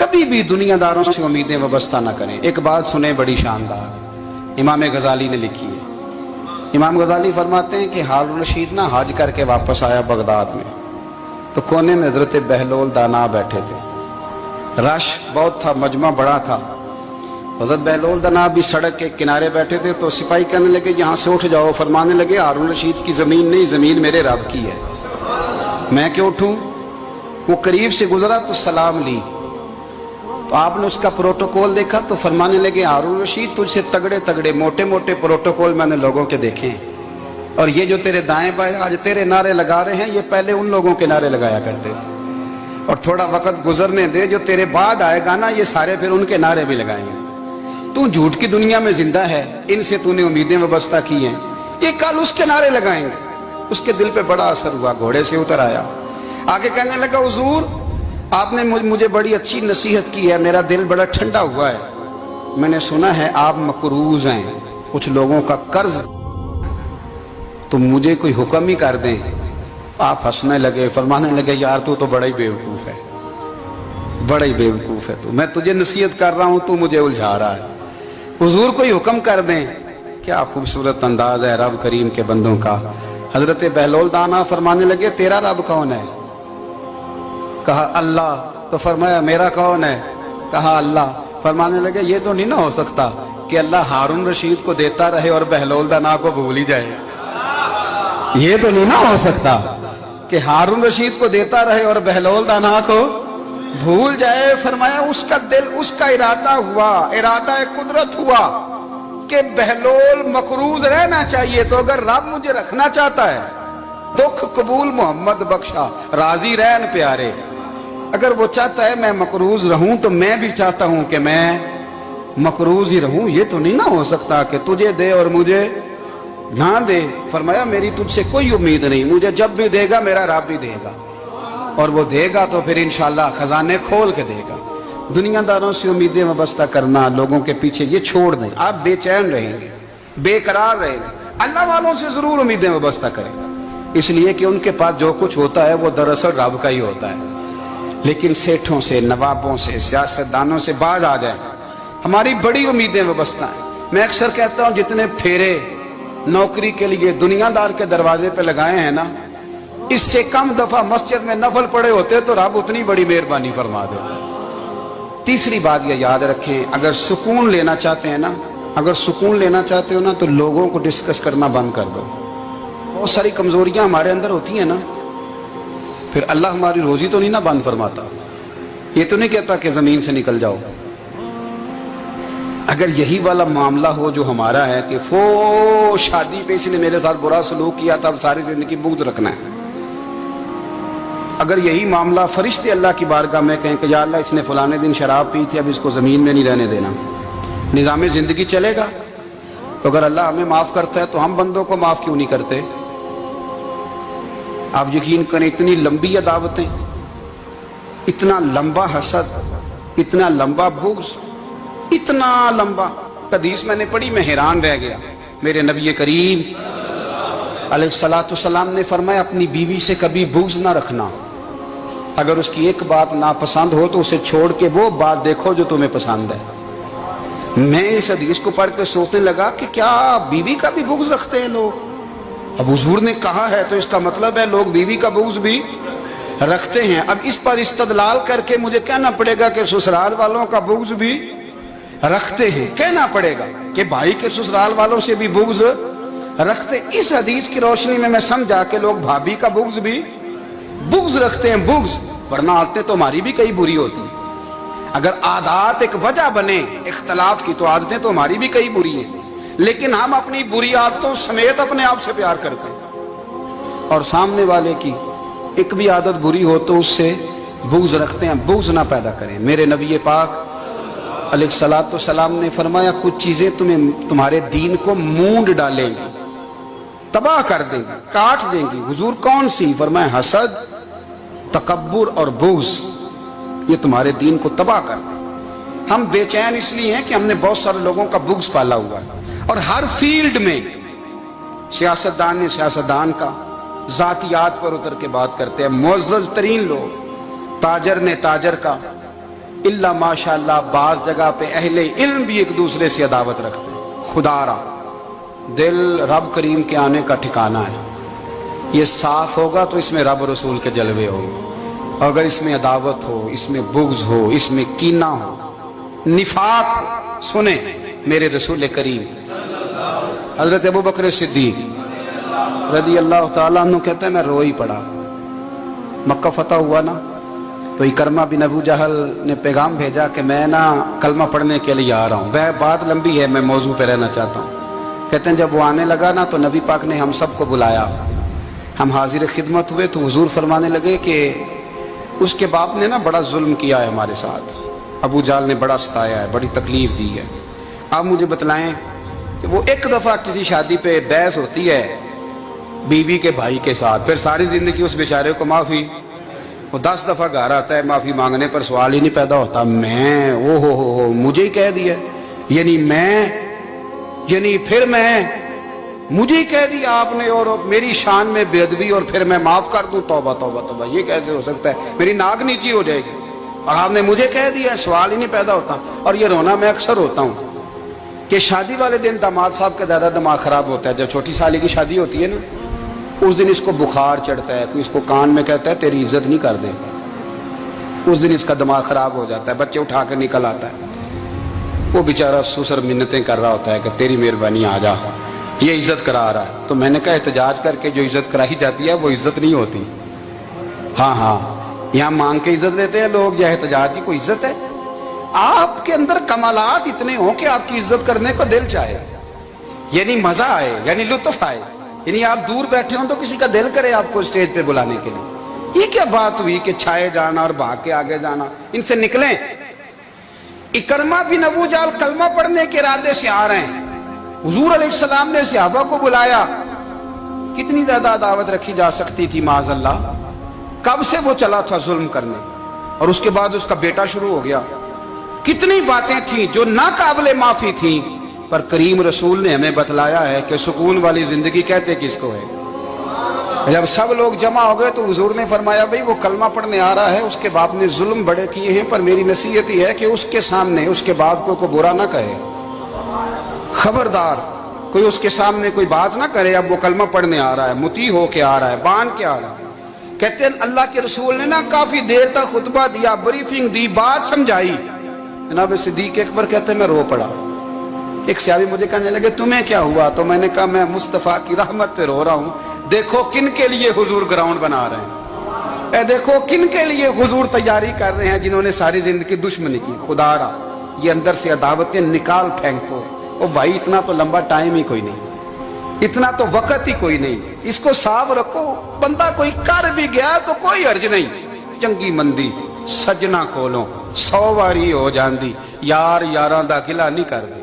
कभी भी दुनियादारों से उम्मीदें वाबस्ता ना करें। एक बात सुने बड़ी शानदार, इमाम गजाली ने लिखी है। इमाम गजाली फरमाते हैं कि हारून रशीद ना हज करके वापस आया बगदाद में, तो कोने में हजरत बहलोल दाना बैठे थे। रश बहुत था, मजमा बड़ा था। हजरत बहलोल दाना भी सड़क के किनारे बैठे थे, तो सिपाही कहने लगे यहाँ से उठ जाओ। फरमाने लगे हारून रशीद की ज़मीन नहीं, ज़मीन मेरे रब की है, मैं क्यों उठूँ। वो करीब से गुजरा तो सलाम ली, तो आपने उसका प्रोटोकॉल देखा तो फरमाने लगे हारून रशीद तुझसे तगड़े तगड़े मोटे मोटे प्रोटोकॉल मैंने लोगों के देखे हैं, और ये जो तेरे दाएं बाएं आज तेरे नारे लगा रहे हैं ये पहले उन लोगों के नारे लगाया करते थे। और थोड़ा वक्त गुजरने दे, जो तेरे बाद आएगा ना ये सारे फिर उनके नारे भी लगाएंगे। तू झूठ की दुनिया में जिंदा है, इनसे तूने उम्मीदें वाबस्ता की हैं, ये कल उसके नारे लगाएंगे। उसके दिल पे बड़ा असर हुआ, घोड़े से उतर आया, आगे कहने लगा हुजूर आपने मुझे बड़ी अच्छी नसीहत की है, मेरा दिल बड़ा ठंडा हुआ है। मैंने सुना है आप मकरूज हैं, कुछ लोगों का कर्ज, तो मुझे कोई हुक्म ही कर दें। आप हंसने लगे, फरमाने लगे यार तू तो बड़ा ही बेवकूफ़ है, बड़ा ही बेवकूफ़ है तू, मैं तुझे नसीहत कर रहा हूँ तू मुझे उलझा रहा है। हुजूर कोई हुक्म कर दें। क्या खूबसूरत अंदाज है रब करीम के बंदों का। हजरत बहलोल दाना फरमाने लगे तेरा रब कौन है। कहा अल्लाह। तो फरमाया मेरा कौन है। कहा अल्लाह। फरमाने लगे ये तो नहीं ना हो सकता कि अल्लाह हारून रशीद को देता रहे और बहलोल दाना को भूल ही जाए। ये तो नहीं ना हो सकता कि हारून रशीद को देता रहे और बहलोल दाना को भूल जाए। फरमाया उसका दिल, उसका इरादा हुआ, इरादा कुदरत हुआ कि बहलोल मकरूज रहना चाहिए, तो अगर रब मुझे रखना चाहता है दुख कबूल मोहम्मद बख्शा राजी रहन प्यारे, अगर वो चाहता है मैं मकरूज रहूं तो मैं भी चाहता हूं कि मैं मकरूज ही रहूं। ये तो नहीं ना हो सकता कि तुझे दे और मुझे ना दे। फरमाया मेरी तुझसे कोई उम्मीद नहीं, मुझे जब भी देगा मेरा रब भी देगा, और वो देगा तो फिर इंशाल्लाह खजाने खोल के देगा। दुनियादारों से उम्मीदें वाबस्ता करना, लोगों के पीछे, ये छोड़ दें। आप बेचैन रहेंगे, बेकरार रहेंगे। अल्लाह वालों से जरूर उम्मीदें वाबस्ता करें, इसलिए कि उनके पास जो कुछ होता है वो दरअसल रब का ही होता है। लेकिन सेठों से, नवाबों से, सियासतदानों से बाज आ जाए, हमारी बड़ी उम्मीदें वाबस्ता हैं। मैं अक्सर कहता हूँ जितने फेरे नौकरी के लिए दुनियादार के दरवाजे पे लगाए हैं ना, इससे कम दफा मस्जिद में नफल पड़े होते तो रब उतनी बड़ी मेहरबानी फरमा देता। तीसरी बात ये याद रखें, अगर सुकून लेना चाहते हैं ना, अगर सुकून लेना चाहते हो ना तो लोगों को डिस्कस करना बंद कर दो। बहुत सारी कमजोरियां हमारे अंदर होती हैं ना, फिर अल्लाह हमारी रोजी तो नहीं ना बंद फरमाता। ये तो नहीं कहता कि जमीन से निकल जाओ। अगर यही वाला मामला हो जो हमारा है कि फो शादी पे इसने मेरे साथ बुरा सलूक किया था, अब सारी जिंदगी बुग़्ज़ रखना है। अगर यही मामला फरिश्ते अल्लाह की बारगाह में कहें कि या अल्लाह इसने फलाने दिन शराब पी थी, अब इसको ज़मीन में नहीं रहने देना, निज़ाम ज़िंदगी चलेगा। तो अगर अल्लाह हमें माफ़ करता है तो हम बंदों को माफ़ क्यों नहीं करते। आप यकीन करें इतनी लंबी अदावतें, इतना लंबा हसद, इतना लंबा बुग़्ज़, इतना लंबा। हदीस मैंने पढ़ी, मैं हैरान रह गया। मेरे नबी करीम अलैहिस्सलाम ने फरमाया अपनी बीवी से कभी बुग़्ज़ ना रखना। अगर उसकी एक बात नापसंद हो तो उसे छोड़ के वो बात देखो जो तुम्हें पसंद है। मैं इस हदीस को पढ़ के सोचने लगा कि क्या बीवी का भी बुग़्ज़ रखते हैं लोग। अब हुजूर ने कहा है तो इसका मतलब है लोग बीवी का बुग़्ज़ भी रखते हैं। अब इस पर इस्तदलाल करके मुझे कहना पड़ेगा कि ससुराल वालों का बुग़्ज़ भी रखते हैं। कहना पड़ेगा कि भाई के ससुराल वालों से भी बुग़्ज़ रखते। इस हदीस की रोशनी में मैं समझा कि लोग भाभी का बुग़्ज़ भी बुग़्ज़ रखते हैं। बुग़्ज़, वरना आदतें तो हमारी भी कई बुरी होती। अगर आदत एक वजह बने इख्तलाफ की तो आदतें तो हमारी भी कई बुरी हैं, लेकिन हम अपनी बुरी आदतों समेत अपने आप से प्यार करते हैं, और सामने वाले की एक भी आदत बुरी हो तो उससे बुग़्ज़ रखते हैं। बुग़्ज़ ना पैदा करें। मेरे नबी पाक अलैहिस्सलाम ने फरमाया कुछ चीजें तुम्हारे दीन को मूंड डालेंगी, तबाह कर देंगी, काट देंगी। हुजूर कौन सी। फरमाया हसद, तकब्बुर और बुग़्ज़, ये तुम्हारे दीन को तबाह कर दें। हम बेचैन इसलिए हैं कि हमने बहुत सारे लोगों का बुग़्ज़ पाला हुआ है, और हर फील्ड में सियासतदान ने सियासतदान का, जातियात पर उतर के बात करते हैं। मुअज़्ज़ज़ तरीन लोग, ताजर ने ताजर का, इल्ला माशाअल्लाह बाज जगह पे अहले इल्म भी एक दूसरे से अदावत रखते हैं। खुदारा दिल रब करीम के आने का ठिकाना है। ये साफ होगा तो इसमें रब रसूल के जलवे होंगे। अगर इसमें अदावत हो, इसमें बुग़्ज़ हो, इसमें कीना हो, निफाक हो, सुने मेरे रसूल करीम हजरत अबू बकर सिद्दीक रज़ी अल्लाह ताला अन्हु कहते हैं मैं रो ही पड़ा। मक्का फतह हुआ ना, तो इकरमा बिन अबू जहल ने पैगाम भेजा कि मैं ना कलमा पढ़ने के लिए आ रहा हूँ। वह बात लंबी है, मैं मौजू पे रहना चाहता हूँ। कहते हैं जब वो आने लगा ना तो नबी पाक ने हम सबको बुलाया, हम हाजिर खिदमत हुए तो हुजूर फरमाने लगे कि उसके बाप ने ना बड़ा जुल्म किया है हमारे साथ, अबू जाल ने बड़ा सताया है, बड़ी तकलीफ दी है। आप मुझे बतलाएं कि वो एक दफ़ा किसी शादी पे बहस होती है बीवी के भाई के साथ, फिर सारी ज़िंदगी उस बेचारे को माफ़ी, वो 10 दफ़ा घर आता है माफ़ी मांगने पर सवाल ही नहीं पैदा होता। मैं ओ हो मुझे ही कह दिया, यानी मैं, यानी फिर मैं, मुझे ही कह दिया आपने और मेरी शान में बेअदबी और फिर मैं माफ़ कर दूँ। तौबा तौबा तौबा, ये कैसे हो सकता है? मेरी नाक नीची हो जाएगी और आपने मुझे कह दिया, सवाल ही नहीं पैदा होता। और ये रोना मैं अक्सर होता हूँ कि शादी वाले दिन दामाद साहब का ज़्यादा दिमाग ख़राब होता है। जब छोटी साली की शादी होती है ना, उस दिन इसको बुखार चढ़ता है, कोई इसको कान में कहता है तेरी इज्जत नहीं कर दे, उस दिन इसका दिमाग ख़राब हो जाता है, बच्चे उठा कर निकल आता है। वो बेचारा सुसर मिन्नतें कर रहा होता है कि तेरी मेहरबानी आ जा, ये इज्जत करा रहा है। तो मैंने कहा एहतजाज करके जो इज्जत कराई जाती है वो इज्जत नहीं होती। हाँ, यहाँ मांग के इज्जत लेते हैं लोग, यह एहतजाज की कोई इज्जत है? आपके अंदर कमालात इतने हों कि आपकी इज्जत करने को दिल चाहे, यानी मजा आए, यानी लुत्फ आए, यानी आप दूर बैठे हो तो किसी का दिल करे आपको स्टेज पे बुलाने के लिए। ये क्या बात हुई कि छाए जाना और भाग के आगे जाना? इनसे निकलें। इकरमा बिन अबू जाल कलमा पढ़ने के इरादे से आ रहे हैं, हुजूर अलैहिस्सलाम ने सहाबा को बुलाया। कितनी ज्यादा दावत रखी जा सकती थी माज़अल्लाह। कब से वो चला था जुल्म करने, और उसके बाद उसका बेटा शुरू हो गया। कितनी बातें थी जो ना काबिले माफी थी, पर करीम रसूल ने हमें बतलाया है कि सुकून वाली जिंदगी कहते किसको है। जब सब लोग जमा हो गए तो हुजूर ने फरमाया भाई वो कलमा पढ़ने आ रहा है, उसके बाप ने जुल्म बड़े किए हैं, पर मेरी नसीहत ही है कि उसके सामने उसके बाप को बुरा ना कहे, खबरदार कोई उसके सामने कोई बात ना करे। अब वो कलमा पढ़ने आ रहा है, मुती हो के आ रहा है, बांध के आ रहा है। कहते हैं अल्लाह के रसूल ने ना काफी देर तक खुतबा दिया, ब्रीफिंग दी, बात समझाई। जनाब सिद्दीक अकबर कहते मैं रो पड़ा। एक सहाबी मुझे कहने लगे तुम्हें क्या हुआ? तो मैंने कहा मैं मुस्तफ़ा की रहमत पे रो रहा हूँ। देखो किन के लिए हुजूर ग्राउंड बना रहे हैं, देखो किन के लिए हुजूर तैयारी कर रहे हैं, जिन्होंने सारी जिंदगी दुश्मनी की। खुदारा ये अंदर से अदावतें निकाल फेंको। ओ भाई इतना तो लंबा टाइम ही कोई नहीं, इतना तो वक्त ही कोई नहीं, इसको साफ रखो। बंदा कोई कर भी गया तो कोई अर्ज नहीं, चंगी मंदी सजना कोलों 100 वारी हो जाती, यार यारां दा गिला नहीं करदे।